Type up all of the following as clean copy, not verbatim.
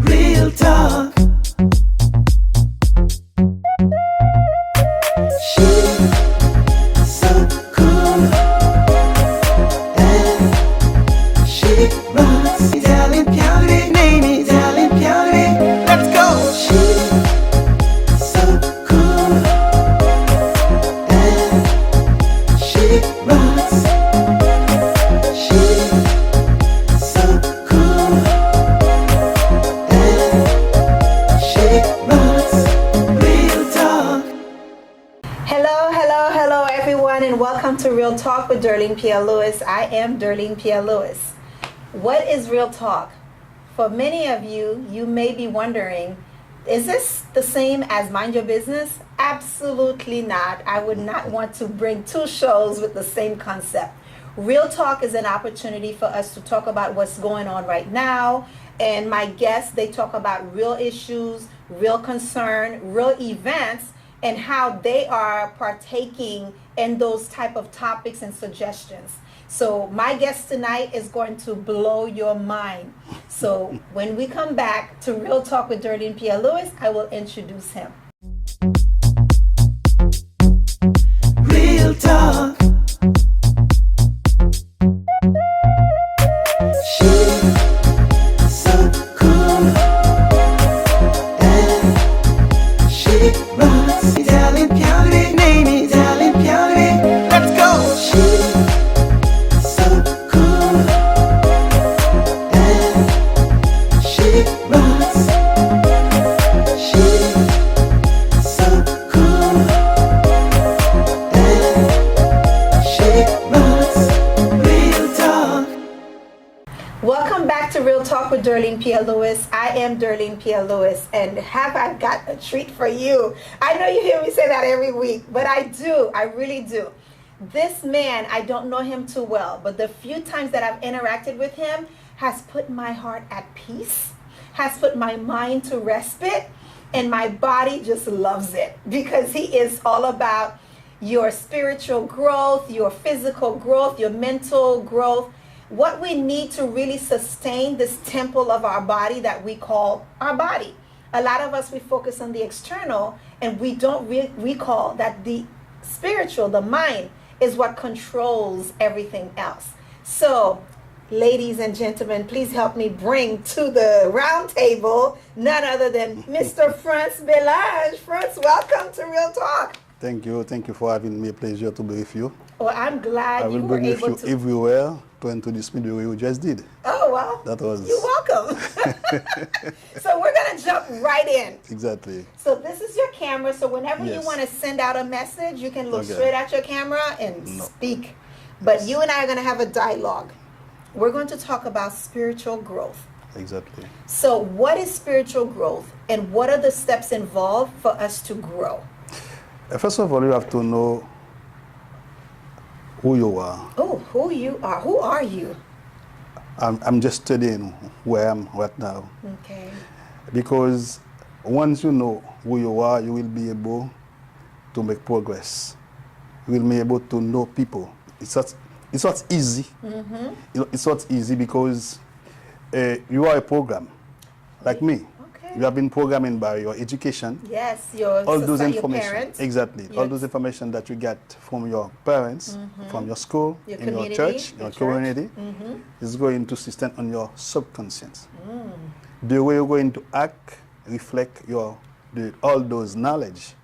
Real talk. She's so cool and she rocks. DERLINE PIERRE, name is DERLINE PIERRE. Let's go. She's so cool and she rocks. She's so cool and she rocks. Real talk. Hello, everyone, and welcome to Real Talk with DERLINE Pierre Louis. I am DERLINE Pierre Louis. What is Real Talk? For many of you, you may be wondering, is this the same as Mind Your Business? Absolutely not. I would not want to bring two shows with the same concept. Real Talk is an opportunity for us to talk about what's going on right now. And my guests, they talk about real issues, real concern, real events, and how they are partaking in those type of topics and suggestions. So my guest tonight is going to blow your mind. So when we come back to Real Talk with DERLINE Pierre Louis, I will introduce him. Real talk. She's so cool and she rocks. DERLINE PIERRE, name is DERLINE PIERRE. Let's go. She's so cool and she rocks. She's so cool and she rocks. Real talk. Welcome back to Real Talk with DERLINE Pierre Louis. I am DERLINE Pierre Louis, and have I got a treat for you? I know you hear me say that every week, but I do. I really do. This man, I don't know him too well, but the few times that I've interacted with him has put my heart at peace, has put my mind to respite, and my body just loves it because he is all about your spiritual growth, your physical growth, your mental growth. What we need to really sustain this temple of our body that we call our body. A lot of us, we focus on the external and we don't recall that the spiritual, the mind, is what controls everything else. So, ladies and gentlemen, please help me bring to the round table none other than Mr. FRANTZ Bellange. FRANTZ, welcome to Real Talk. Thank you for having me. A pleasure to be with you. Well, I'm glad I you will were bring with able you to. everywhere to introduce me the way you just did. Oh, well, That was you're welcome. So we're going to jump right in. exactly. So this is your camera. So whenever you Yes. want to send out a message, you can look Okay. straight at your camera and No. speak. But you and I are going to have a dialogue. We're going to talk about spiritual growth. Exactly. So what is spiritual growth and what are the steps involved for us to grow? First of all, you have to know who you are. Oh, who you are. Who are you? I'm just studying where I am right now. Okay. Because once you know who you are, you will be able to make progress. You will be able to know people. It's not easy. Mm-hmm. It's not easy because you are a program, like me. Okay. You have been programming by your education. Yes, your All those your information, parents. exactly. Your- All those information that you get from your parents, from your school, Your in your community, church, your your church. community, Mm-hmm. is going to sustain on your subconscious. The way you're going to act reflect all those knowledge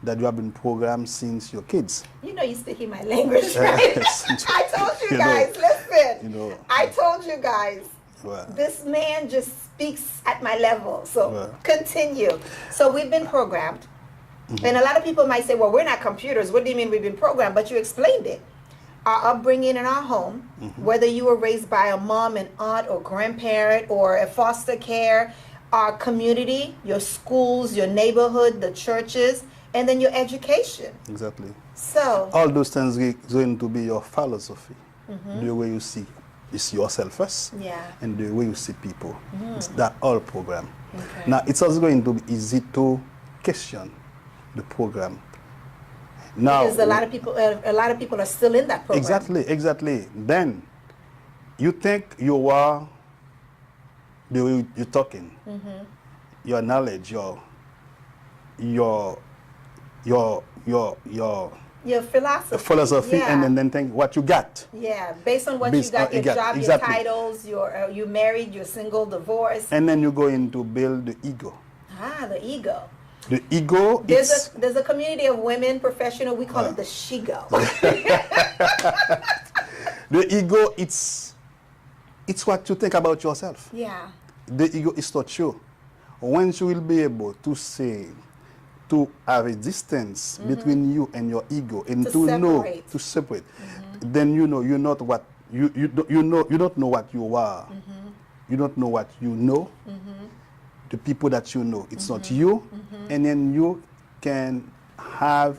that you have been programmed since your kids. You know you're speaking my language, right? Yes. I told you You know, guys, listen. you know. I told you guys, Well, this man just speaks at my level. So Well. continue. So we've been programmed. And a lot of people might say, well, we're not computers. What do you mean we've been programmed? But you explained it. Our upbringing in our home, whether you were raised by a mom, an aunt, or grandparent, or a foster care, our community, your schools, your neighborhood, the churches, and then your education. exactly. So, All those things are going to be your philosophy, the way you see yourself first, yeah. and the way you see people. It's that all program. Okay. Now, it's also going to be easy to question the program. Now, Because a lot of people are still in that program. exactly. Then you think you are the way you're talking, your knowledge, your Your philosophy, yeah. and then think what you got. Yeah, based on what Based you got, on- your job, exactly. your titles, you married, you're single, divorced. And then you go in to build the ego. The ego. The ego is There's a community of women professional. We call it the she-go. the ego. It's what you think about yourself. Yeah. The ego is not you. Once you will be able to say, to have a distance between you and your ego, and To to know, separate. to separate, then you know you're not what you don't know what you are. You don't know what you know. The people that you know, it's not you, and then you can have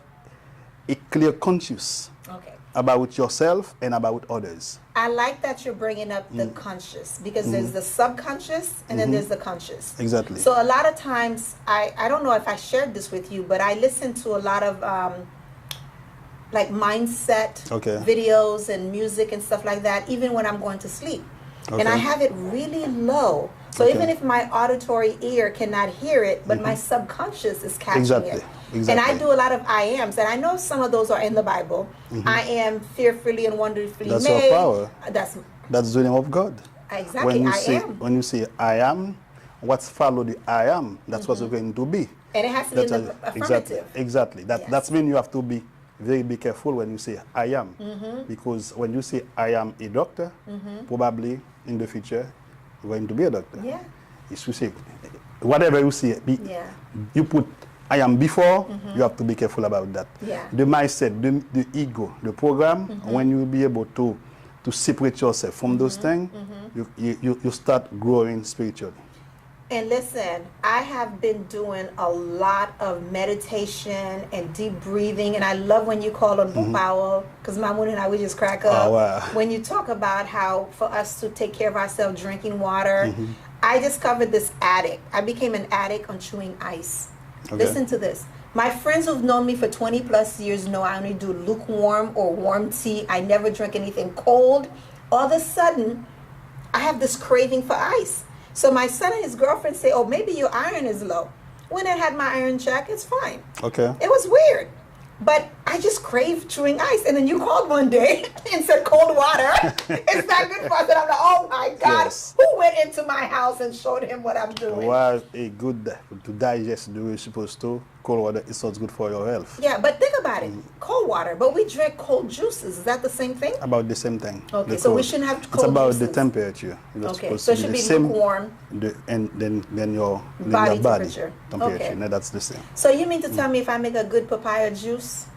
a clear conscience Okay. about yourself and about others. I like that you're bringing up the conscious, because there's the subconscious and then there's the conscious. Exactly. So a lot of times, I don't know if I shared this with you, but I listen to a lot of like mindset videos and music and stuff like that, even when I'm going to sleep. And I have it really low. So even if my auditory ear cannot hear it, but my subconscious is catching it. And I do a lot of I ams, and I know some of those are in the Bible. I am fearfully and wonderfully That's made. your power. That's the name of God. Exactly. When you say I am, what's follow the I am, that's what you're going to be. And it has to be in the affirmative. Exactly. That's when you have to be very careful when you say I am. Because when you say I am a doctor, probably in the future you're going to be a doctor. Yeah. If you say whatever you say, you put I am before, you have to be careful about that. Yeah. The mindset, the ego, the program, when you will be able to separate yourself from those things, you start growing spiritually. And listen, I have been doing a lot of meditation and deep breathing, and I love when you call on Bupao, because Mamoon and I, we just crack up. Oh, wow. When you talk about how for us to take care of ourselves, drinking water, I discovered this addict. I became an addict on chewing ice. Okay. Listen to this. My friends who've known me for 20 plus years know I only do lukewarm or warm tea. I never drink anything cold. All of a sudden, I have this craving for ice. So my son and his girlfriend say, oh, maybe your iron is low. When I had my iron check, it's fine. Okay. It was weird. But I just craved chewing ice. And then you called one day and said cold water. It's not good for us. And I'm like, oh my God. Yes. Who went into my house and showed him what I'm doing? Well, a good to digest the way you're supposed to. Cold water is not good for your health. Yeah, but think about it. Cold water. But we drink cold juices. Is that the same thing? About the same thing. Okay, so we shouldn't have cold It's about juices. the temperature. It's Okay, supposed so it to should the be same, lukewarm. And then your Body body temperature. temperature. Okay. No, that's the same. So you mean to tell me if I make a good papaya juice,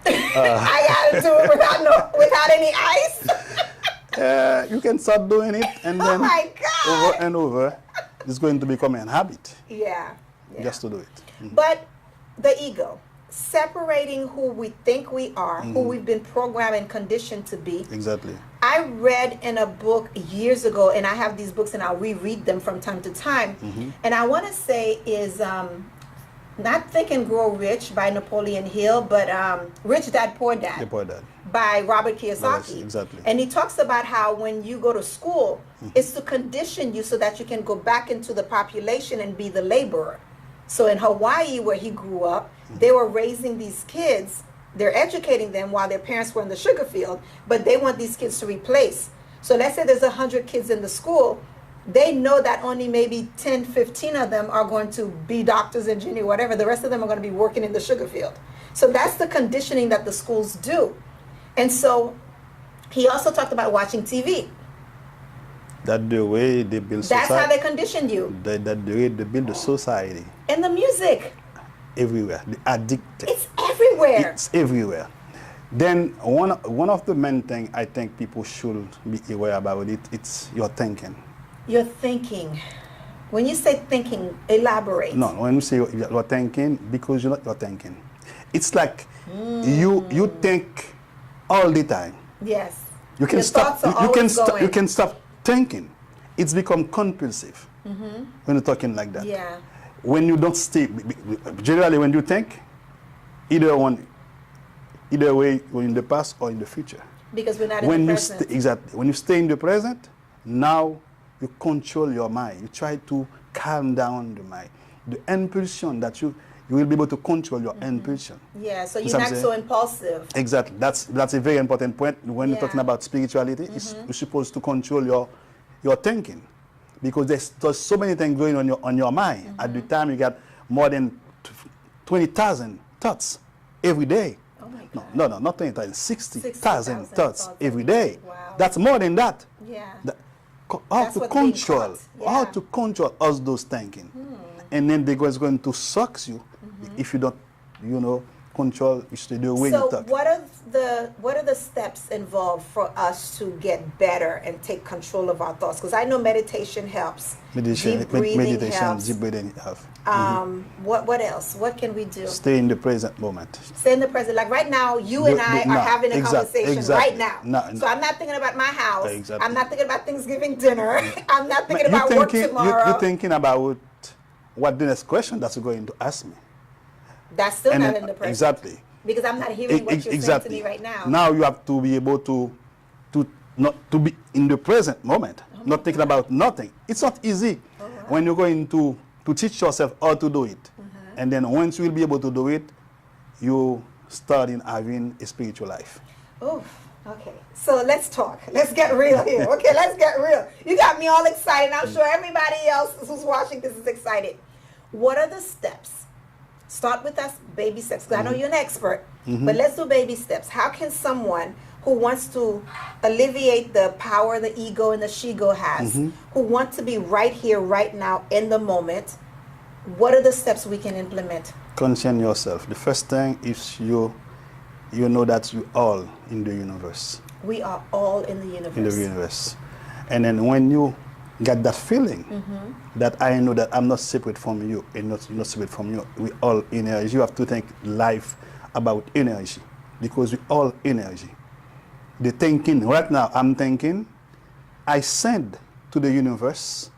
I gotta do it without any ice? You can start doing it, and Oh then my God. over and over, it's going to become an habit Yeah. just to do it. But the ego, separating who we think we are, who we've been programmed and conditioned to be. Exactly. I read in a book years ago, and I have these books and I'll reread them from time to time. And I want to say is not Think and Grow Rich by Napoleon Hill, but Rich Dad Poor Dad. The poor dad. By Robert Kiyosaki. Yes, exactly. And he talks about how when you go to school, it's to condition you so that you can go back into the population and be the laborer. So in Hawaii, where he grew up, they were raising these kids. They're educating them while their parents were in the sugar field, but they want these kids to replace. So let's say there's 100 kids in the school. They know that only maybe 10, 15 of them are going to be doctors, engineers, whatever. The rest of them are going to be working in the sugar field. So that's the conditioning that the schools do. And so he also talked about watching TV. That the way they build society. That's how they conditioned you. That the way they build the society. And the music. Everywhere. The addicted. It's everywhere. It's everywhere. Then one of the main things I think people should be aware about it's your thinking. Your thinking. When you say thinking, elaborate. No, when you say you're thinking, because you're thinking. It's like you think all the time. Yes. You can Your stop. thoughts are always going. You can stop thinking. It's become compulsive when you're talking like that. Yeah. When you don't stay, generally when you think, either way, or in the past or in the future. Because we're not in when the you present. exactly, when you stay in the present, now you control your mind. You try to calm down the mind. The impulsion that you will be able to control your impulsion. Yeah, so You you're see what not I'm so saying? impulsive. Exactly. That's a very important point when you're Yeah. talking about spirituality. You're supposed to control your thinking, because there's so many things going on your mind. At the time, you got more than 20,000 thoughts every day. Oh my No, God. no, not 20,000, 60,000 60,000 thoughts thoughts every day. Wow. That's more than that. Yeah. How That's to what's being control, taught. how Yeah. to control us those thinking, and then it's going to suck you if you don't, control the way you So talk. what are the steps involved for us to get better and take control of our thoughts? Because I know meditation helps. Deep breathing helps. Deep breathing helps. What else? What can we do? Stay in the present moment. Stay in the present. Like right now, you and I are having a conversation right now. So I'm not thinking about my house. Exactly. I'm not thinking about Thanksgiving dinner. I'm not thinking about work tomorrow. You're thinking about what the next question that you're going to ask me. That's still And not then- in the present. Exactly. Because I'm not hearing what you're saying to me right now. Now you have to be able to not to be in the present moment, not thinking about nothing. It's not easy when you're going to teach yourself how to do it. And then once you will be able to do it, you start in having a spiritual life. Oh, okay. So let's talk. Let's get real here. Okay, let's get real. You got me all excited. I'm sure everybody else who's watching this is excited. What are the steps? Start with us, baby steps. 'Cause I know you're an expert, but let's do baby steps. How can someone who wants to alleviate the power the ego and the she-go has, who want to be right here, right now, in the moment, what are the steps we can implement? Conscient yourself. The first thing is you know that you all in the universe. We are all in the universe. In the universe. And then when you get that feeling that I know that I'm not separate from you and you're not separate from you, we all energy. You have to think life about energy, because we all energy. The thinking, right now I'm thinking, I send to the universe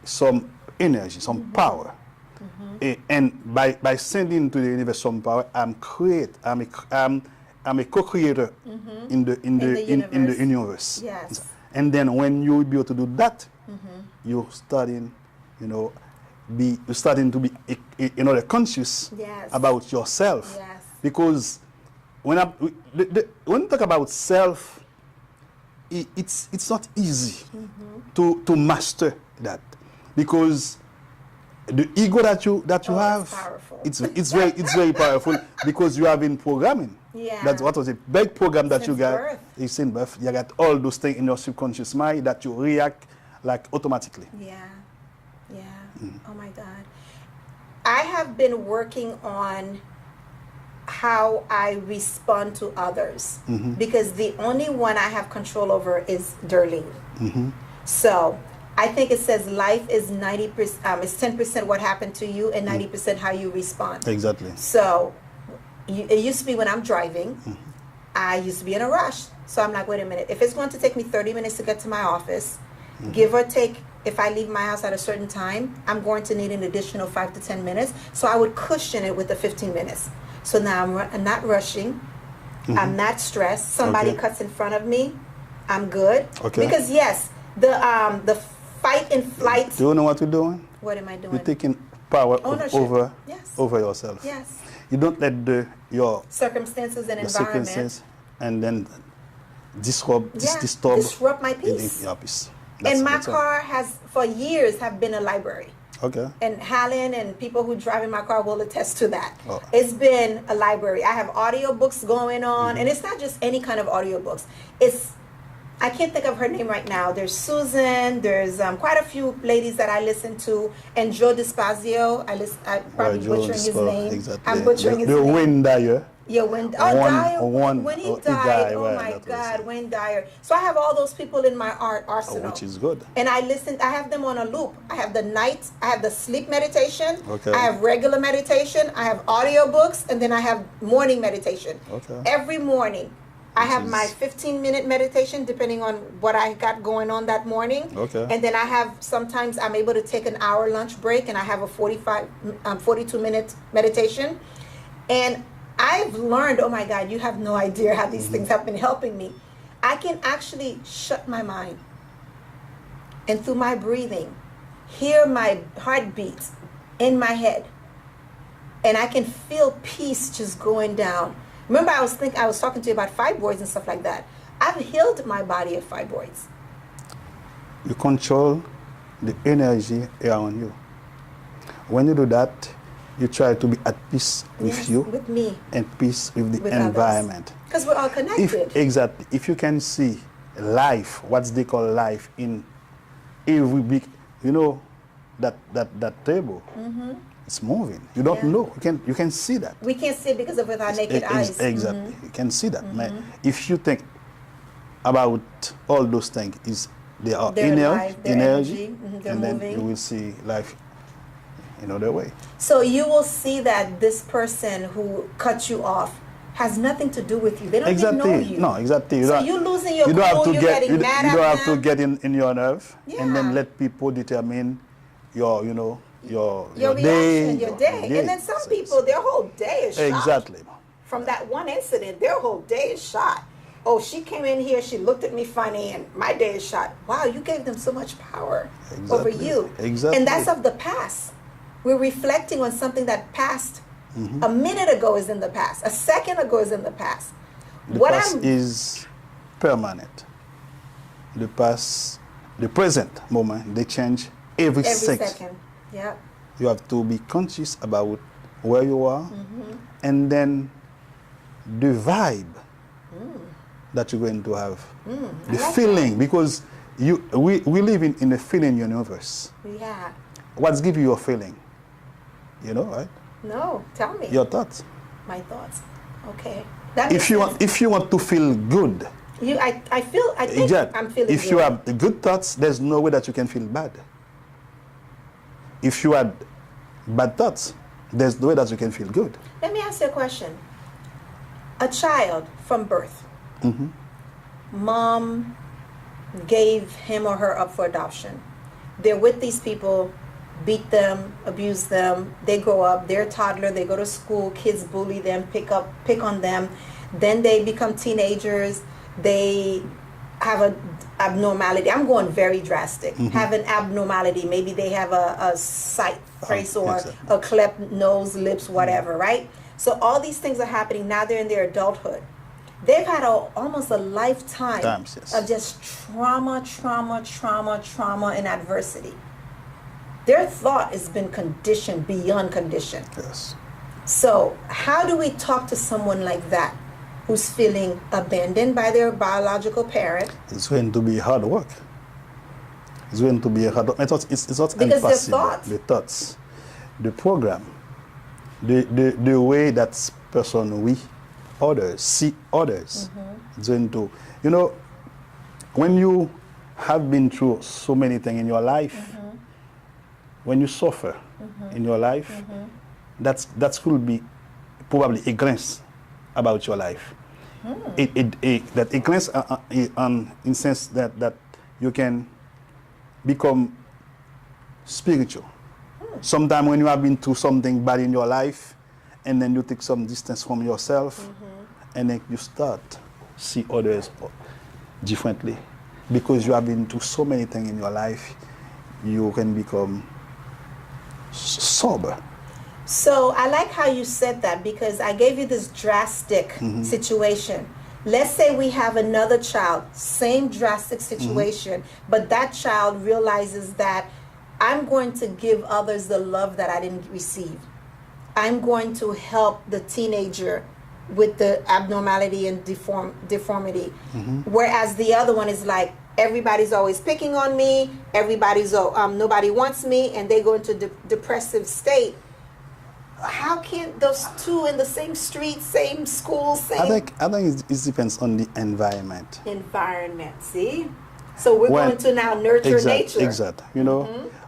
some energy, some power. And by sending to the universe some power, I'm a co-creator in the universe. Yes. And then when you will be able to do that, you're starting, you're starting to be, conscious Yes. about yourself. Yes. Because when you talk about self, it's not easy to master that, because the ego that you have, it's powerful. it's very powerful, because you have been programming. Yeah. That's what was a big program that you Since got. birth. It's in birth. You got all those things in your subconscious mind that you react like automatically. Yeah. Oh my God. I have been working on how I respond to others, because the only one I have control over is Darlene. So I think it says life is 90%, it's 10% what happened to you and 90% how you respond. Exactly. So it used to be when I'm driving, I used to be in a rush. So I'm like, wait a minute, if it's going to take me 30 minutes to get to my office, give or take, if I leave my house at a certain time, I'm going to need an additional 5 to 10 minutes. So I would cushion it with the 15 minutes. So now I'm not rushing. I'm not stressed. Somebody Okay. cuts in front of me, I'm good. Okay. Because yes, the fight and flight. Do you know what you're doing? What am I doing? You're taking power Ownership. Yes. over yourself. Yes. You don't let your Circumstances and environment. circumstances and then disrupt my peace. your peace. And my That's all. car has, for years, have been a library. Okay. And Hallen and people who drive in my car will attest to that. Oh. It's been a library. I have audiobooks going on, and it's not just any kind of audiobooks. I can't think of her name right now. There's Susan. There's quite a few ladies that I listen to. And Joe Dispazio. I'm probably butchering his name. Exactly. I'm butchering his the name. Wayne Dyer. Yeah, when Dyer, when he died, right, oh my that was God, it. Wayne Dyer. So I have all those people in my arsenal. Which is good. And I have them on a loop. I have the sleep meditation. Okay. I have regular meditation. I have audiobooks, and then I have morning meditation. Okay. Every morning, I have my 15-minute meditation, depending on what I got going on that morning. Okay. And then sometimes I'm able to take an hour lunch break, and I have a 42-minute meditation. And I've learned, oh my God, you have no idea how these things have been helping me. I can actually shut my mind and through my breathing, hear my heartbeat in my head. And I can feel peace just going down. Remember, I was talking to you about fibroids and stuff like that. I've healed my body of fibroids. You control the energy around you. When you do that, you try to be at peace with Yes, you, with me, and peace with the with environment. because we're all connected. Exactly. If you can see life, what they call life in every big, that table, it's moving. You don't Yeah. know. You can see that. We can't see it because of with our naked eyes. Exactly. You can see that. If you think about all those things, they are They're alive, they're energy, they're and then moving. you will see life in other way. So you will see that this person who cut you off has nothing to do with you. They don't even know you. No, exactly. So you're losing your you don't have cool, to you're get, getting you, mad you at don't have to them. get in your nerve and Yeah. then let people determine your Your day, reaction, your day. And then some So- people, their whole day is shot. Exactly. From that one incident, their whole day is shot. Oh, she came in here, she looked at me funny, and my day is shot. Wow, you gave them so much power over Exactly. you. Exactly. And that's of the past. We're reflecting on something that passed a minute ago is in the past. A second ago is in the past. The past is permanent. The present moment, they change every second. Yeah. You have to be conscious about where you are, and then the vibe that you're going to have, the like feeling, because we live in a feeling universe. Yeah. What's give you your feeling? You know, right? No, tell me. Your thoughts. My thoughts. Okay. That makes If you want to feel good, I think I'm feeling if good. you have the good thoughts, there's no way that you can feel bad. If you had bad thoughts, there's no way that you can feel good. Let me ask you a question. A child from birth, mom gave him or her up for adoption. They're with these people, beat them, abuse them. They grow up, they're a toddler, they go to school, kids bully them, pick on them. Then they become teenagers, they have an abnormality. I'm going very drastic. Have an abnormality. Maybe they have a sight face or exactly. a cleft nose, lips, whatever, right? So all these things are happening. Now they're in their adulthood. They've had almost a lifetime Yes. of just trauma, and adversity. Their thought has been conditioned beyond condition. Yes. So how do we talk to someone like that who's feeling abandoned by their biological parent? It's going to be hard work. It's going to be a hard work. It's not Because their impossible. thoughts. The thoughts, the program, the way that person see others. It's going to, when you have been through so many things in your life, when you suffer in your life, that could be probably a glimpse about your life. That a glimpse in sense that you can become spiritual. Sometimes when you have been through something bad in your life, and then you take some distance from yourself, and then you start see others differently, because you have been through so many things in your life, you can become sober. So I like how you said that, because I gave you this drastic situation. Let's say we have another child, same drastic situation, but that child realizes that I'm going to give others the love that I didn't receive. I'm going to help the teenager with the abnormality and deformity. Whereas the other one is like, everybody's always picking on me, nobody wants me, and they go into depressive state. How can those two in the same street, same school, same I think it depends on the environment. environment? See, so we're going to now nurture nature. Exactly.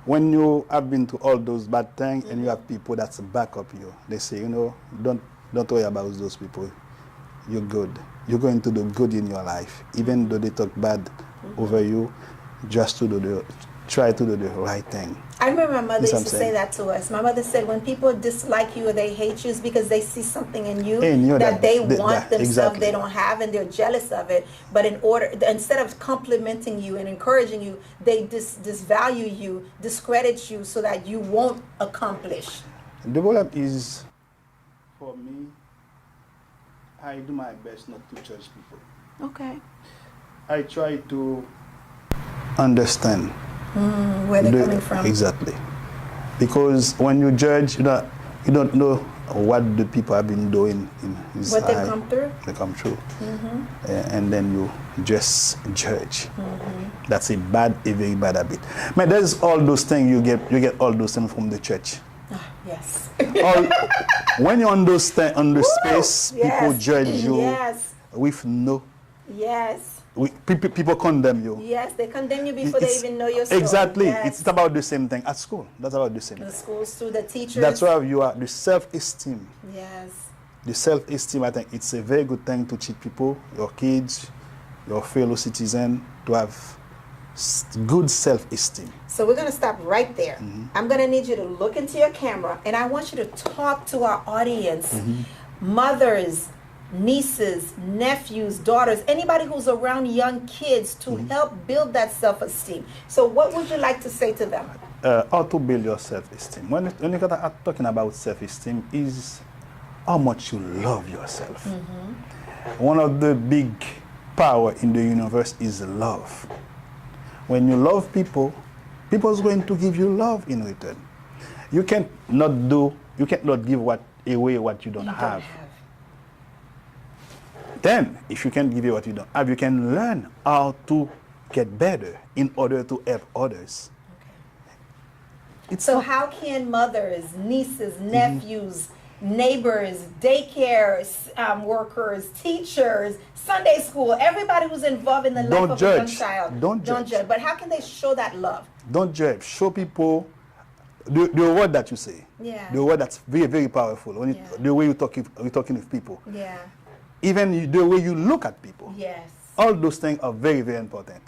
When you have been to all those bad things, and you have people that's back up you, they say, don't worry about those people. You're good. You're going to do good in your life, even though they talk bad over you. Just try to do the right thing. I remember my mother Yes, I'm used to say saying. that to us. My mother said when people dislike you or they hate you, it's because they see something in you In you that they that- want that- themselves, exactly. they don't have, and they're jealous of it. But instead of complimenting you and encouraging you, they disvalue you, discredit you so that you won't accomplish. The problem is, for me, I do my best not to judge people. Okay. I try to understand Where they're coming from. Exactly, because when you judge, you don't know what the people have been doing in his What they've eye. come through. They come through, and then you just judge. That's a very bad habit. Man, there's all those things you get all those things from the church. Yes. When you're on those space, people Yes. judge you Yes. with no. Yes. People condemn you. Yes, they condemn you before they It's- even know your story. Exactly. Yes. It's about the same thing at school. That's about the same The thing. schools too, the teachers. That's why you are the self-esteem. Yes. The self-esteem, I think it's a very good thing to teach people, your kids, your fellow citizens, to have good self-esteem. So we're going to stop right there. I'm going to need you to look into your camera and I want you to talk to our audience, mothers, nieces, nephews, daughters, anybody who's around young kids to help build that self-esteem. So what would you like to say to them? How to build your self-esteem. When you are talking about self-esteem, is how much you love yourself. One of the big power in the universe is love. When you love people, people's going to give you love in return. You can't give away what you don't have. Then, if you can't give you what you don't have, you can learn how to get better in order to help others. So how can mothers, nieces, nephews, neighbors, daycare workers, teachers, Sunday school, everybody who's involved in the life Don't of a young judge. child. Don't judge. But how can they show that love? Don't judge. Show people the word that you say. Yeah. The word that's very, very powerful. Yeah. The way you're talking with people. Yeah. Even the way you look at people. Yes. All those things are very, very important.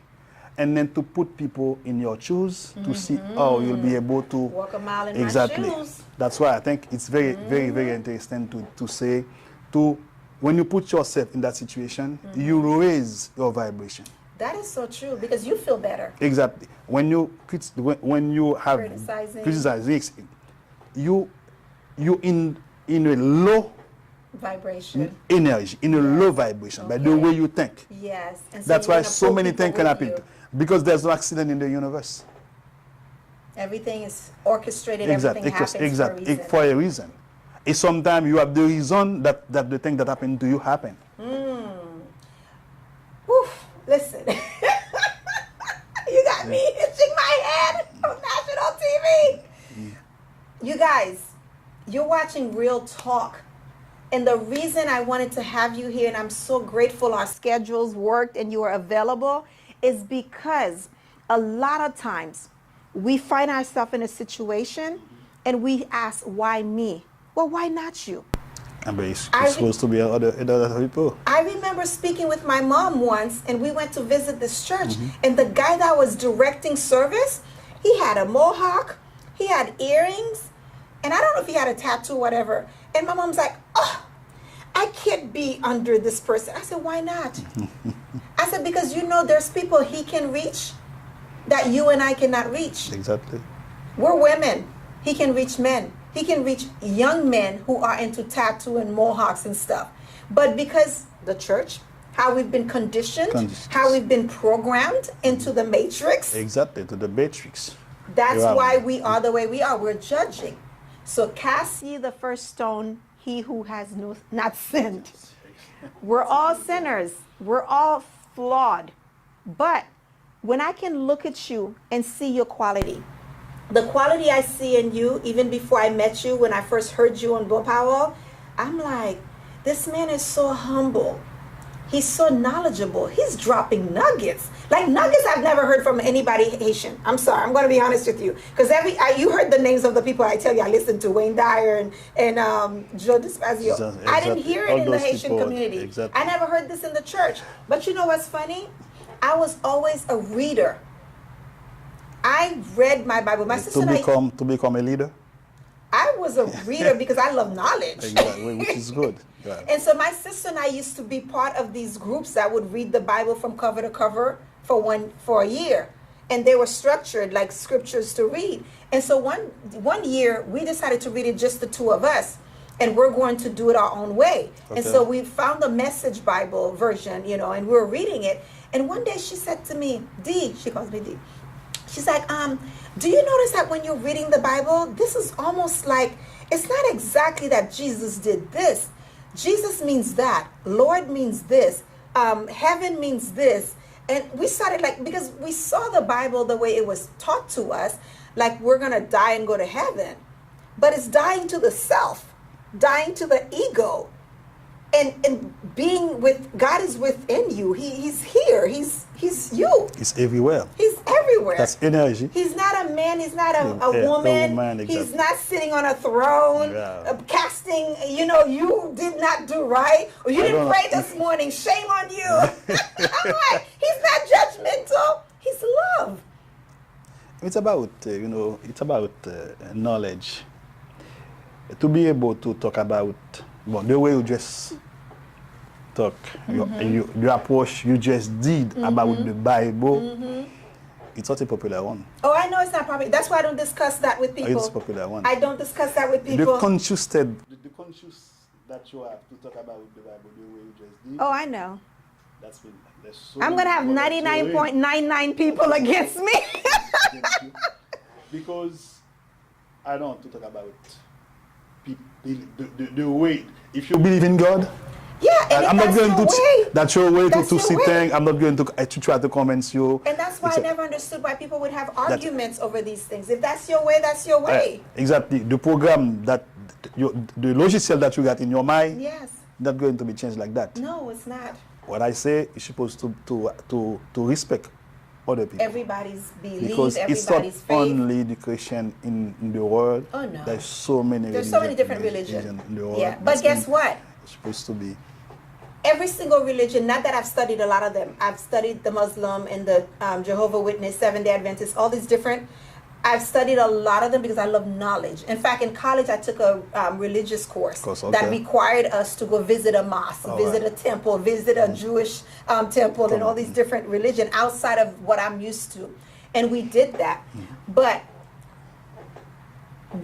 And then to put people in your shoes to see how you'll be able to Walk a mile in exactly. my shoes. That's why I think it's very, very, very interesting to say when you put yourself in that situation, you raise your vibration. That is so true because you feel better. Exactly. When you have criticizing, you in a low Vibration. energy, in a low vibration, by the Okay. way you think. Yes. And so That's you're why gonna so pull many people things can with happen you. because there's no accident in the universe. Everything is orchestrated. Exactly. Everything happens Exactly. for a reason. For a reason. It's sometimes you have the reason that the thing that happened to you happened. Woof. Listen. You got me itching my head on national TV. You guys, you're watching Real Talk. And the reason I wanted to have you here, and I'm so grateful our schedules worked and you are available, is because a lot of times we find ourselves in a situation and we ask, why me? Well, why not you? But it's supposed to be other people. I remember speaking with my mom once, and we went to visit this church, and the guy that was directing service, he had a mohawk, he had earrings, and I don't know if he had a tattoo or whatever. And my mom's like, oh, I can't be under this person. I said, why not? I said, because there's people he can reach that you and I cannot reach. Exactly. We're women. He can reach men. He can reach young men who are into tattoo and mohawks and stuff. But because the church, how we've been conditioned, how we've been programmed into the matrix. Exactly, to the matrix. That's why we are the way we are. We're judging. So cast ye the first stone, he who has not sinned. We're all sinners. We're all flawed. But when I can look at you and see your quality, the quality I see in you, even before I met you, when I first heard you on Bo Powell, I'm like, this man is so humble. He's so knowledgeable. He's dropping nuggets. Like nuggets I've never heard from anybody Haitian. I'm sorry, I'm going to be honest with you. Because you heard the names of the people I tell you I listened to, Wayne Dyer and Joe Dispazio. Exactly. I didn't hear it All in the those Haitian people, community. exactly. I never heard this in the church. But you know what's funny? I was always a reader. I read my Bible. My sister and To become a leader? I was a reader because I love knowledge. Exactly, which is good. Yeah. And so my sister and I used to be part of these groups that would read the Bible from cover to cover for a year. And they were structured like scriptures to read. And so one year we decided to read it just the two of us. And we're going to do it our own way. Okay. And so we found the Message Bible version, you know, and we were reading it. And one day she said to me, Dee, she calls me Dee. She's like, do you notice that when you're reading the Bible, this is almost like, it's not exactly that Jesus did this. Jesus means that. Lord means this. Heaven means this. And we started like, because we saw the Bible the way it was taught to us, like we're going to die and go to heaven. But it's dying to the self, dying to the ego. And being with God is within you. He's here. He's you. He's everywhere. He's everywhere. That's energy. He's not a man. He's not a woman. Exactly. He's not sitting on a throne, casting. You know, you did not do right, or you didn't pray this morning. Shame on you. I'm like, he's not judgmental. He's love. It's about it's about knowledge. To be able to talk about. Well, the way you just talk, your approach you just did about the Bible, it's not a popular one. Oh, I know it's not popular. That's why I don't discuss that with people. It's a popular one. I don't discuss that with people. The conscious that you have to talk about the Bible, the way you just did. Oh, I know. That's so I'm going to have 99.99 people against me. Because I don't want to talk about the way. If you believe in God, and I'm not going to. That's your way to see things. I'm not going to try to convince you. And that's why I never understood why people would have arguments over these things. If that's your way, that's your way. Exactly. The program the logiciel that you got in your mind, yes, not going to be changed like that. No, it's not. What I say is supposed to respect other people. Everybody's belief, because everybody's it's not faith. only the Christian in the world. Oh no. There's so many different religions in the world. Yeah, but guess what? It's supposed to be. Every single religion, not that I've studied a lot of them. I've studied the Muslim and the Jehovah's Witness, Seventh-day Adventist, all these different. I've studied a lot of them because I love knowledge. In fact, in college, I took a religious course that required us to go visit a mosque, visit a temple, visit a Jewish temple, and all these different religions outside of what I'm used to. And we did that. But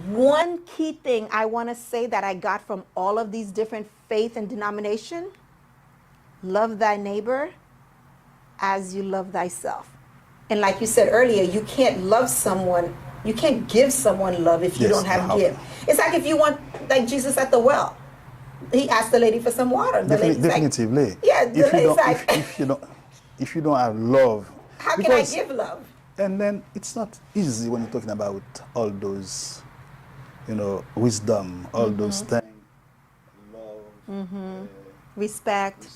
one key thing I want to say that I got from all of these different faith and denomination, love thy neighbor as you love thyself. And like you said earlier, you can't love someone, you can't give someone love if you don't have give. It's like if you want, like Jesus at the well. He asked the lady for some water. Definitively. Like, yeah, the lady's like, if you don't have love. How can I give love? And then it's not easy when you're talking about all those, wisdom, all those things. Love. Respect,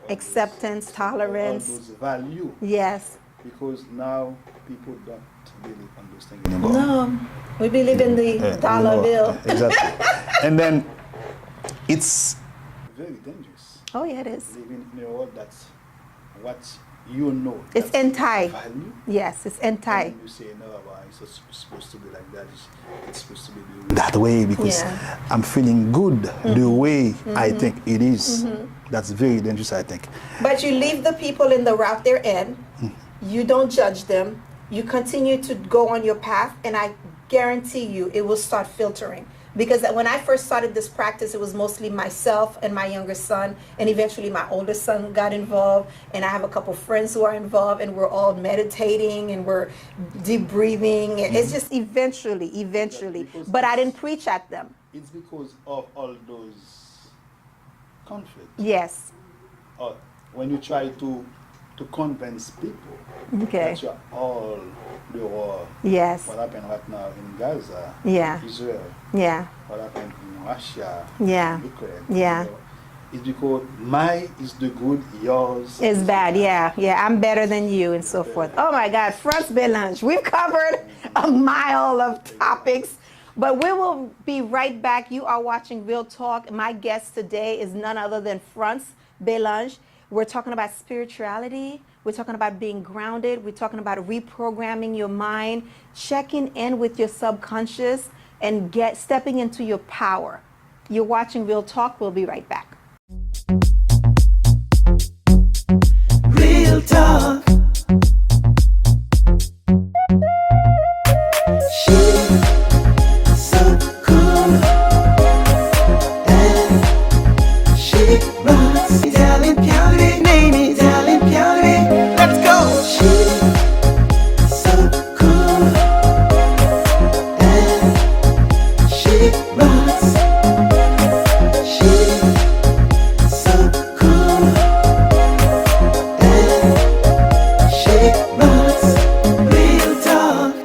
acceptance, tolerance. All those values. Yes. Because now people don't really understand anymore. No, we believe in the dollar bill. Exactly. And then it's very dangerous. Oh yeah, it is. Living in a world that's what you know. It's anti. Value. Yes, it's anti. And you say no, it's supposed to be like that. It's supposed to be that way because I'm feeling good the way I think it is. That's very dangerous, I think. But you leave the people in the route they're in. You don't judge them. You continue to go on your path, and I guarantee you it will start filtering. Because when I first started this practice, it was mostly myself and my younger son, and eventually my older son got involved, and I have a couple friends who are involved, and we're all meditating, and we're deep breathing. It's just eventually. But I didn't preach at them. It's because of all those conflicts. Yes. When you try to convince people that you're all the war. Yes. What happened right now in Gaza, Israel. Yeah. What happened in Russia, Ukraine. Yeah. It's because my is the good, yours is bad. Yeah. I'm better than you and so forth. Oh my God, FRANTZ BELLANGE. We've covered a mile of topics. But we will be right back. You are watching Real Talk. My guest today is none other than FRANTZ BELLANGE. We're talking about spirituality. We're talking about being grounded. We're talking about reprogramming your mind, checking in with your subconscious, and stepping into your power. You're watching Real Talk. We'll be right back. Real talk. She's so cool, and she rocks. Italian Piore, name is Italian Piore. Let's go. She's so cool, and she rocks. She's so cool, and she rocks. Real talk.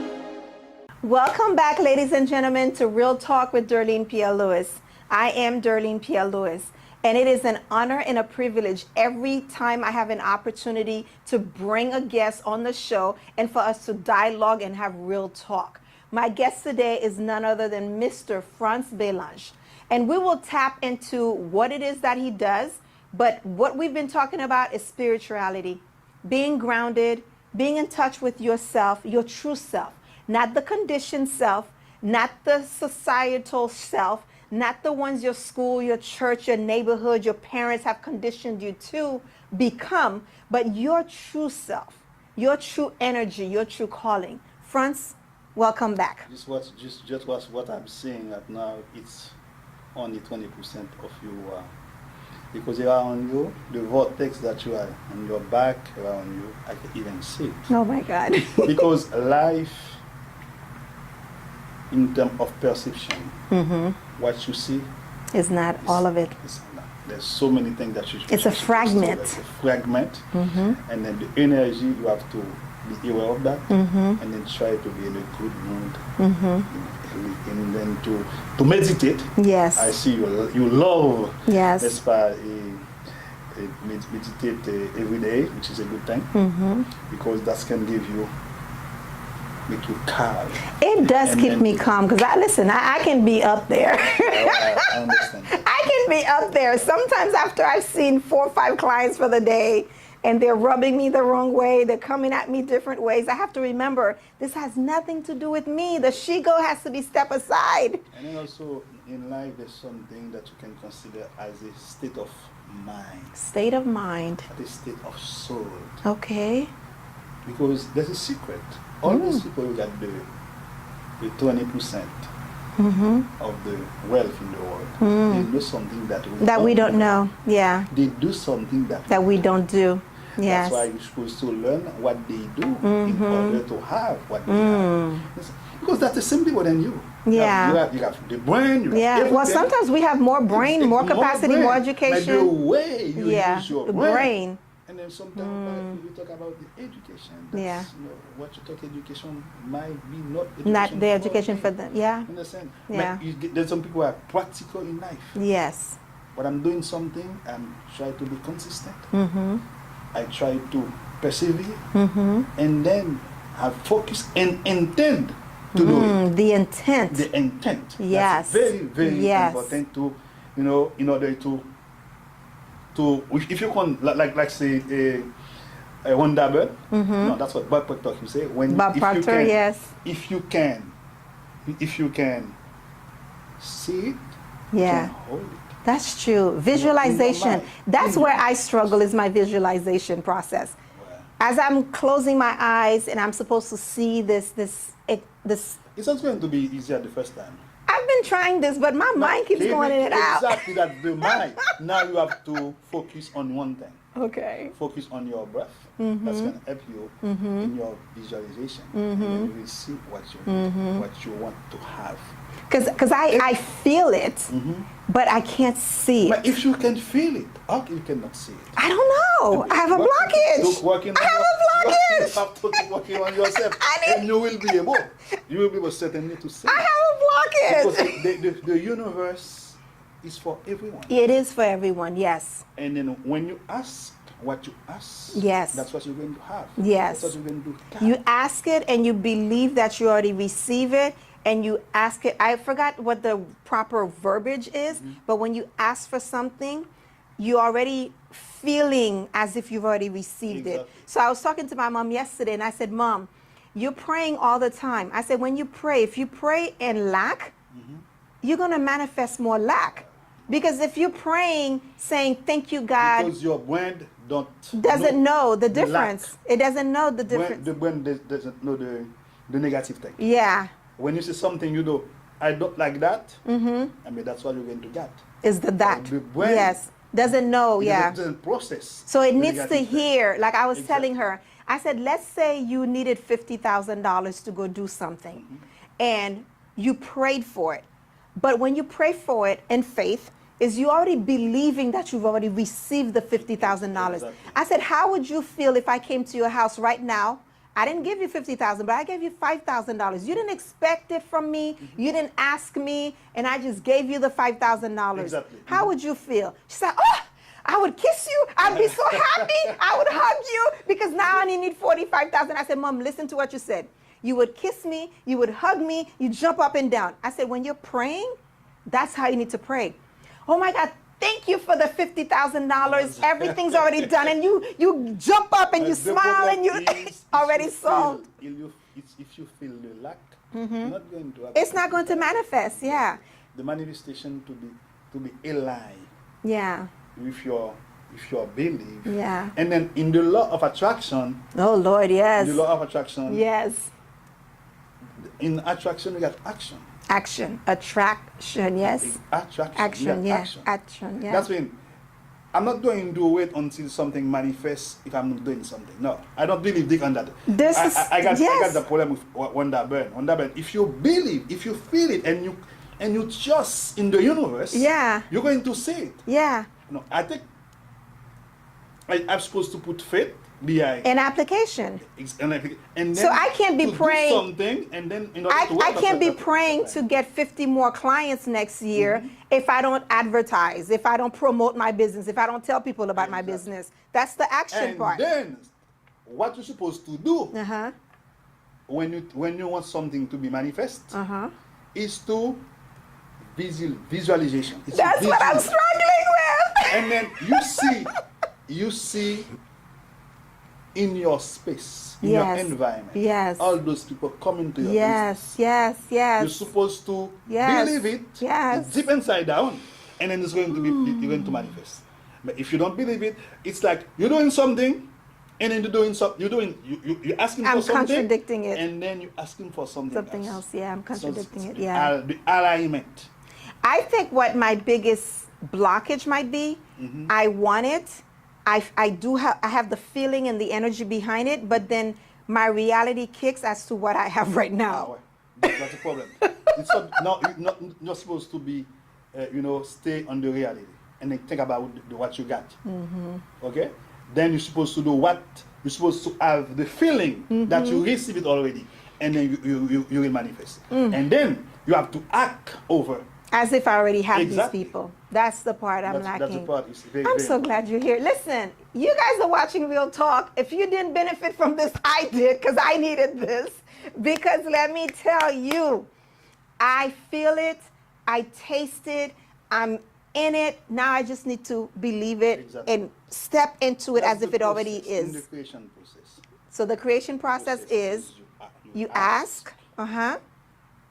Welcome back, ladies and gentlemen, to Real Talk with DERLINE Pierre Louis. I am DERLINE Pierre Louis, and it is an honor and a privilege every time I have an opportunity to bring a guest on the show and for us to dialogue and have real talk. My guest today is none other than Mr. FRANTZ Bellange, and we will tap into what it is that he does, but what we've been talking about is spirituality, being grounded, being in touch with yourself, your true self. Not the conditioned self, not the societal self, not the ones your school, your church, your neighborhood, your parents have conditioned you to become, but your true self, your true energy, your true calling. FRANTZ, welcome back. Just what I'm saying right now, it's only 20% of you are. Because around you, the vortex that you are on your back, around you, I can even see it. Oh my God. Because life, in terms of perception, what you see It's not all of it. is not. There's so many things that you. It's a fragment. It's a fragment, and then the energy you have to be aware of that, and then try to be in a good mood, and then to meditate. Yes. I see you love. Yes. That's why meditate every day, which is a good thing, because that can give you. Make you calm. It does And keep then me calm because I can be up there. I understand. I can be up there. Sometimes after I've seen 4 or 5 clients for the day and they're rubbing me the wrong way, they're coming at me different ways, I have to remember this has nothing to do with me. The she-go has to be stepped aside. And then also in life there's something that you can consider as a state of mind, State of mind. a state of soul. Okay. Because there's a secret. All these people who got the 20% of the wealth in the world, they know something that we don't know. Yeah. They do something that We don't do. Yes. That's why you're supposed to learn what they do in order to have what they have. Because that's the same people than you. Yeah. You have the brain, you have Yeah. everything. Well, sometimes we have more brain, more capacity, more But the education. way you use your the brain. brain. And then sometimes we talk about the education. That's, Yeah. What you talk education might be not education. Not the education for them. Yeah. Understand? Yeah. But there's some people who are practical in life. Yes. When I'm doing something, I'm trying to be consistent. I try to persevere, and then have focus and intend to do it. The intent. The intent. Yes. That's very, very Yes. important to, in order to, if you can, like say a Honda bird. No, that's what Bob Proctor you say. Bob Proctor, yes. If you can see it, Yeah. you can hold it. That's true. Visualization. mind. That's where I struggle is my visualization process. As I'm closing my eyes and I'm supposed to see this. It's not going to be easier the first time. I've been trying this, but my mind keeps going in and out. Exactly, that's the mind. Now you have to focus on one thing. Okay. Focus on your breath. That's going to help you in your visualization. And then you will see what you want to have. Because I feel it, but I can't see it. But if you can feel it, how come you cannot see it? I don't know. I have a blockage. I have a blockage. You have to keep working on yourself. And you will be able certainly to see I it. have a blockage. Because the universe is for everyone. It is for everyone, yes. And then when you ask what you ask, Yes. that's what you're going to have. Yes. That's what you're going to do. You ask it and you believe that you already receive it, and you ask it. I forgot what the proper verbiage is, but when you ask for something, you're already feeling as if you've already received it. Exactly. So I was talking to my mom yesterday, and I said, Mom, you're praying all the time. I said, when you pray, if you pray in lack, you're going to manifest more lack. Because if you're praying, saying, thank you, God, Because your brain doesn't know the lack. difference. It doesn't know the difference. The brain doesn't know the negative thing. Yeah. When you say something, you know, I don't like that, I mean, that's what you're going to get. Is that. The brain, Yes. Doesn't know, it yeah. doesn't process. So it the needs to negative thing. hear, like I was Exactly. telling her, I said, let's say you needed $50,000 to go do something, and you prayed for it. But when you pray for it in faith, is you already believing that you've already received the $50,000. Exactly. I said, how would you feel if I came to your house right now? I didn't give you $50,000, but I gave you $5,000. You didn't expect it from me. You didn't ask me, and I just gave you the $5,000. Exactly. How would you feel? She said, oh, I would kiss you. I'd be so happy. I would hug you because now I only need $45,000. I said, Mom, listen to what you said. You would kiss me. You would hug me. You jump up and down. I said, when you're praying, that's how you need to pray. Oh my God, thank you for the $50,000. Everything's already done. And you jump up and you The smile and you problem is, already if you solved. if you feel the lack, not going to happen. It's not going to manifest, yeah. The manifestation to be aligned Yeah, with your belief. yeah. And then in the law of attraction, Oh Lord, yes. the law of attraction, Yes. in attraction we got action. Action, attraction, yes. Attraction. Action, we got yeah. Action, yeah. That's when I'm not going to wait until something manifests if I'm not doing something. No, I don't believe Dick on that. I got the problem with Wonder Burn. If you believe, if you feel it, and you trust in the universe, Yeah. you're going to see it. Yeah. No, I think I'm supposed to put faith behind. An application. And then So I can't be to do praying- something, and then in order to I work can't be on praying to get 50 more clients next year if I don't advertise, if I don't promote my business, if I don't tell people about my Exactly. business. That's the action And part. then what you're supposed to do Uh-huh. when you want something to be manifest Uh-huh. is to visualization. It's That's what I'm visual. struggling with. And then you see in your space, in Yes. your environment, Yes. all those people coming to your Yes, business. yes, yes. You're supposed to Yes. believe it, Yes. deep inside down, and then it's going to be you're going to manifest. But if you don't believe it, it's like you're doing something, and then you're asking I'm for something, contradicting it. and then you're asking for something else, yeah, I'm So contradicting it's it, yeah. The alignment. I think what my biggest blockage might be, I want it. I have the feeling and the energy behind it, but then my reality kicks as to what I have right now. That's the problem. It's not supposed to be, stay on the reality and then think about what you got. Okay? Then you're supposed to do what? You're supposed to have the feeling that you receive it already, and then you will manifest. And then you have to act over. As if I already have Exactly. these people. That's the part I'm lacking. That's the part. It's very, I'm very so glad you're here. Listen, you guys are watching Real Talk. If you didn't benefit from this, I did, because I needed this. Because let me tell you, I feel it, I taste it, I'm in it. Now I just need to believe it Exactly. and step into it That's as if the it already process, in is. the creation process. So the creation process is you ask,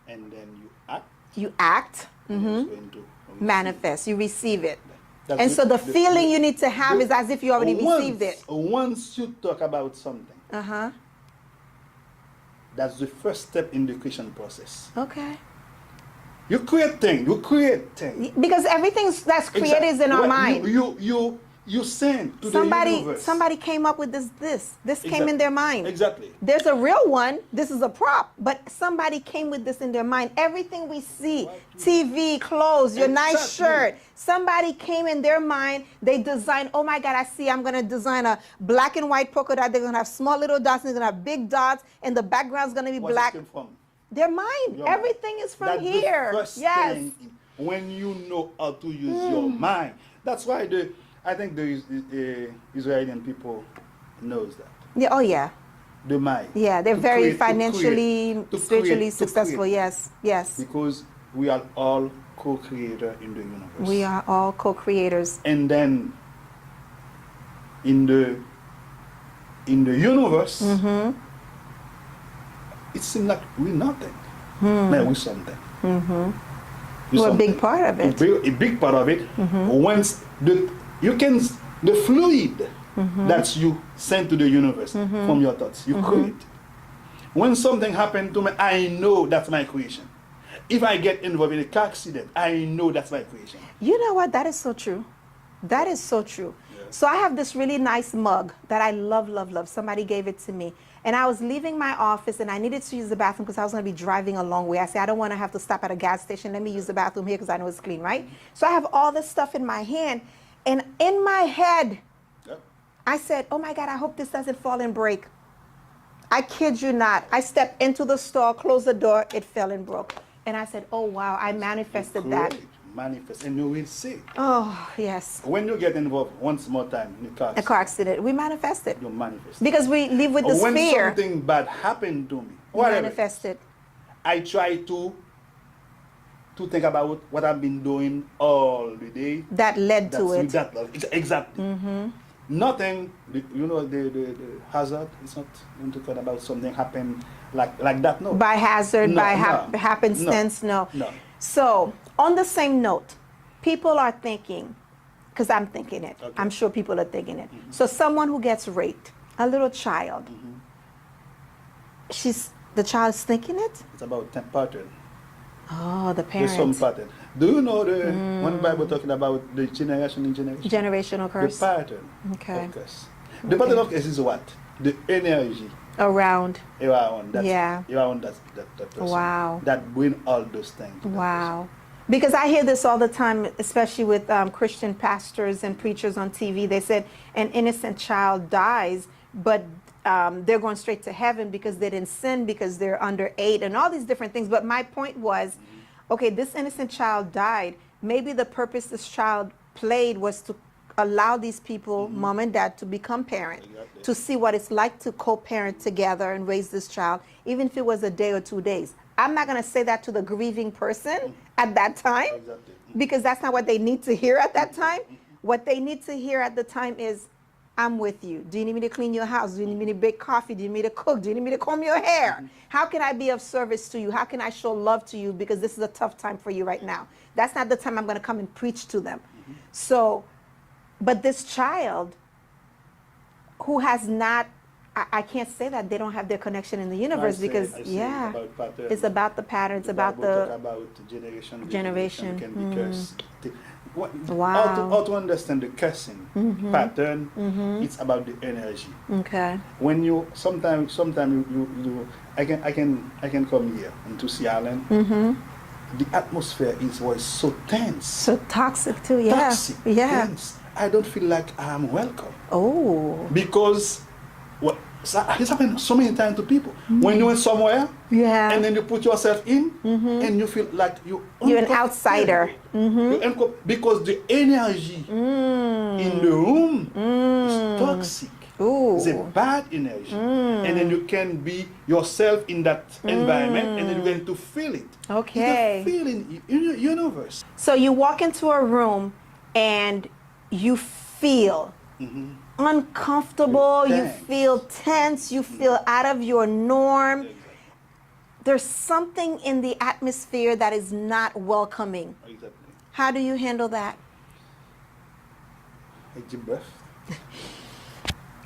and then you act. you act, and it's going to manifest, you receive it. That's And so the feeling you need to have is as if you already received it. Once you talk about something, that's the first step in the creation process. Okay. You create things. Because everything that's created is in our mind. You send to the universe. Somebody came up with this came in their mind. Exactly. There's a real one, this is a prop, but somebody came with this in their mind. Everything we see, TV, clothes, your nice Exactly. shirt, somebody came in their mind, they designed, oh my God, I'm gonna design a black and white polka dot, they're gonna have small little dots, and they're gonna have big dots, and the background's gonna be Where black. it came from? Their mind, Your everything mind. is from That's here. The first Yes. thing when you know how to use your mind. That's why I think the Israeli people knows that. Yeah, oh yeah. The mind. Yeah, they're To very create, to financially, create, to spiritually create, to successful. create. Yes, yes. Because we are all co-creator in the universe. We are all co-creators. And then in the universe, it seems like we're nothing. Man, we're something. We're a big part of it. A big part of it. Once the fluid that you send to the universe from your thoughts, you create. When something happened to me, I know that's my creation. If I get involved in a car accident, I know that's my creation. You know what? That is so true. That is so true. Yeah. So I have this really nice mug that I love, love, love. Somebody gave it to me. And I was leaving my office and I needed to use the bathroom because I was going to be driving a long way. I said, I don't want to have to stop at a gas station. Let me use the bathroom here because I know it's clean, right? So I have all this stuff in my hand. And in my head, I said, oh my God, I hope this doesn't fall and break. I kid you not. I stepped into the store, closed the door, it fell and broke. And I said, oh wow, I manifested that. Manifest, and you will see. Oh, yes. When you get involved once more time in a car accident, we manifested. You manifest. Because we live with this when fear. When something bad happened to me, whatever, manifested. I try to think about what I've been doing all the day. That led to it. Exactly. Nothing, you know, the hazard, it's not going to talk about something happen like that, no. By hazard, by happenstance, no. So, on the same note, people are thinking, because I'm thinking it, I'm sure people are thinking it. So someone who gets raped, a little child, the child's thinking it? It's about pattern. Oh, the parents. There's some pattern. Do you know when the Bible talking about the generation in generation? Generational curse. The pattern of curse. The pattern of curse is what? The energy. Around that person. Wow. That bring all those things. Wow. Because I hear this all the time, especially with Christian pastors and preachers on TV. They said an innocent child dies, but they're going straight to heaven because they didn't sin, because they're under 8 and all these different things. But my point was, okay, this innocent child died. Maybe the purpose this child played was to allow these people, mom and dad, to become parents, to see what it's like to co-parent together and raise this child, even if it was a day or 2 days. I'm not going to say that to the grieving person at that time, because that's not what they need to hear at that time. What they need to hear at the time is, I'm with you. Do you need me to clean your house? Do you need me to bake coffee? Do you need me to cook? Do you need me to comb your hair? How can I be of service to you? How can I show love to you? Because this is a tough time for you right now. That's not the time I'm going to come and preach to them. So, but this child who has not, I can't say that they don't have their connection in the universe, because it's about the patterns, about the generation. Can be cursed. Wow. How to understand the cursing pattern? It's about the energy. Okay. When you sometimes you I can come here into Seattle. The atmosphere was so tense. So toxic too. Yeah. Toxic. Yeah. Tense. I don't feel like I'm welcome. Oh. Because it's happened so many times to people. When you went somewhere, and then you put yourself in, and you feel like you're an outsider. Because the energy in the room is toxic. Ooh. It's a bad energy. And then you can be yourself in that environment, and then you're going to feel it. Okay. It's a feeling in your universe. So you walk into a room and you feel uncomfortable, you feel tense, you feel out of your norm. There's something in the atmosphere that is not welcoming. Exactly. How do you handle that? A deep breath.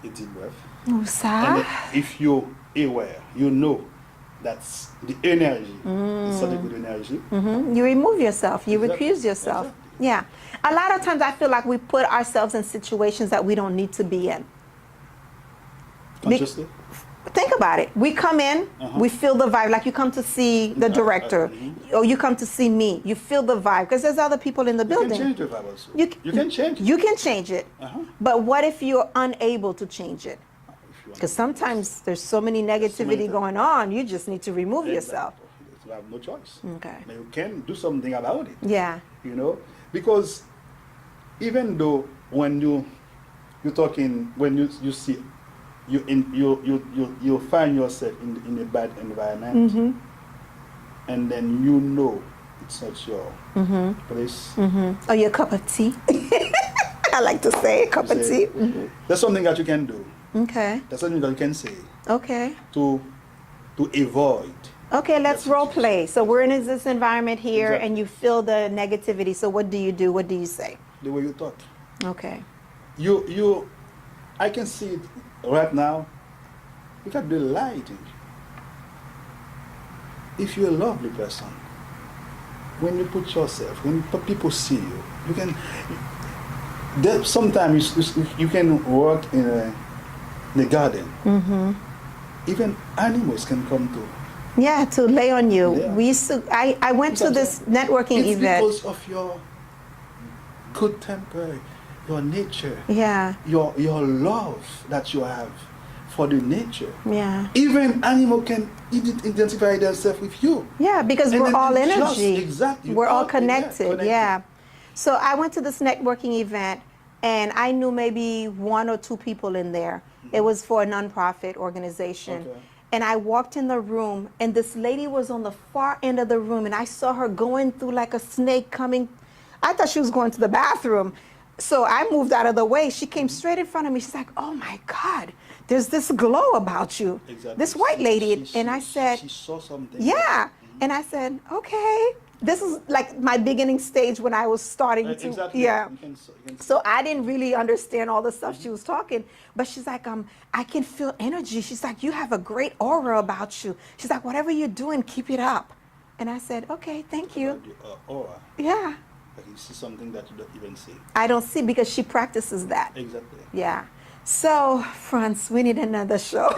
A deep breath. And if you're aware, you know that's the energy. It's not a good energy. You remove yourself. You recuse yourself. Exactly. Yeah. A lot of times I feel like we put ourselves in situations that we don't need to be in. Consciously? Think about it. We come in, we feel the vibe, like you come to see the director, or you come to see me. You feel the vibe, because there's other people in the building. You can change the vibe also. You can change it. You can change it. But what if you're unable to change it? Because sometimes there's so many negativity going on, you just need to remove yourself. You have no choice. Okay. But you can do something about it. Yeah. You know, because even though when you're talking, when you see you find yourself in a bad environment, and then you know it's not your place. Or your cup of tea. I like to say, cup of Say, tea. That's something that you can do. Okay. That's something that you can say Okay. to avoid. Okay, let's That's role what play. So we're in this environment here, Exactly. and you feel the negativity. So what do you do? What do you say? The way you talk. Okay. I can see it right now. You got the light in you. If you're a lovely person, when you put yourself, when people see you, you can. Sometimes you can work in the garden. Mm-hmm. Even animals can come to. Yeah, to lay on you. Yeah. We used to. I went to this networking It's event. because of your good temper, your nature, Yeah. your love that you have for the nature. Yeah. Even animal can identify themselves with you. Yeah, because And we're then all you just- energy. exactly. We're all Yeah, connected. connected. Yeah. So I went to this networking event, and I knew maybe one or two people in there. It was for a nonprofit organization. Okay. And I walked in the room, and this lady was on the far end of the room, and I saw her going through like a snake coming. I thought she was going to the bathroom. So I moved out of the way. She came straight in front of me. She's like, "Oh my God, there's this glow about you." Exactly. This white lady. She- and I said, she saw something. yeah. And I said, okay. This is like my beginning stage when I was starting to, Exactly. yeah. You can So I didn't really understand all the stuff she was talking, but she's like, I can feel energy. She's like, you have a great aura about you. She's like, whatever you're doing, keep it up. And I said, okay, thank you. About the aura. Yeah. Like you see something that you don't even see. I don't see because she practices that. Exactly. Yeah. So, Franz, we need another show.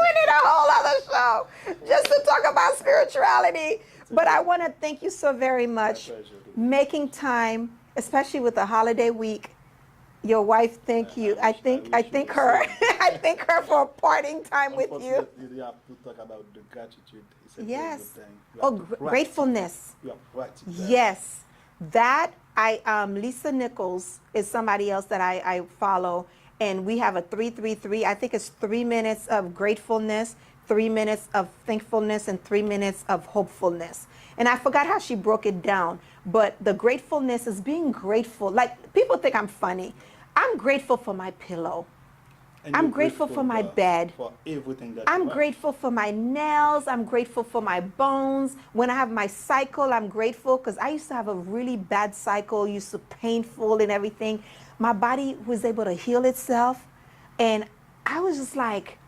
We need a whole other show just to talk about spirituality. But I want to thank you so very much. My pleasure. Making time, especially with the holiday week. Your wife, thank you. I think her. I thank her for parting time with you. Unfortunately, you have to talk about the gratitude. It's a very Yes. good thing. You Oh, have to practice gratefulness. it. You have to practice that. Yes, that Lisa Nichols is somebody else that I follow, and we have a 3-3-3. I think it's 3 minutes of gratefulness, 3 minutes of thankfulness, and 3 minutes of hopefulness. And I forgot how she broke it down, but the gratefulness is being grateful. Like, people think I'm funny. I'm grateful for my pillow. And I'm you're grateful for my bed. For everything that I'm you have. grateful for my nails. I'm grateful for my bones. When I have my cycle, I'm grateful because I used to have a really bad cycle, used to painful and everything. My body was able to heal itself. And I was just like,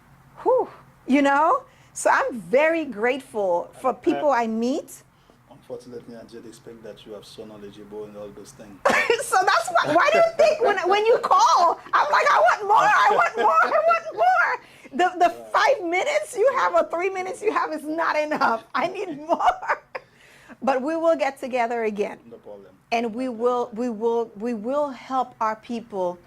whew, you know? So I'm very grateful for people I meet. Unfortunately, I did expect that you are so knowledgeable in all those things. So that's why do you think when you call, I'm like, I want more, I want more, I want more. The 5 minutes you have or 3 minutes you have is not enough. I need more. But we will get together again. No problem. And we will help our people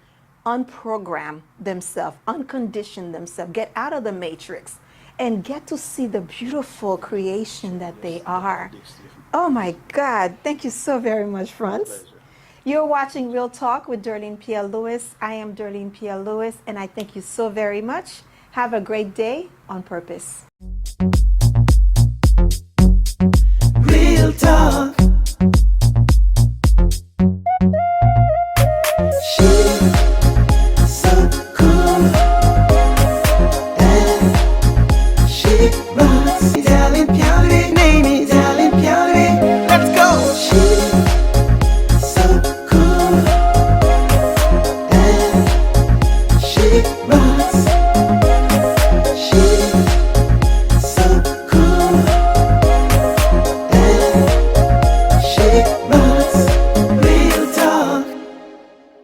unprogram themselves, uncondition themselves, get out of the matrix, and get to see the beautiful creation that they are. Oh my God. Thank you so very much, Franz. Pleasure. You're watching Real Talk with DERLINE Pierre Louis. I am DERLINE Pierre Louis, and I thank you so very much. Have a great day on purpose. Real talk.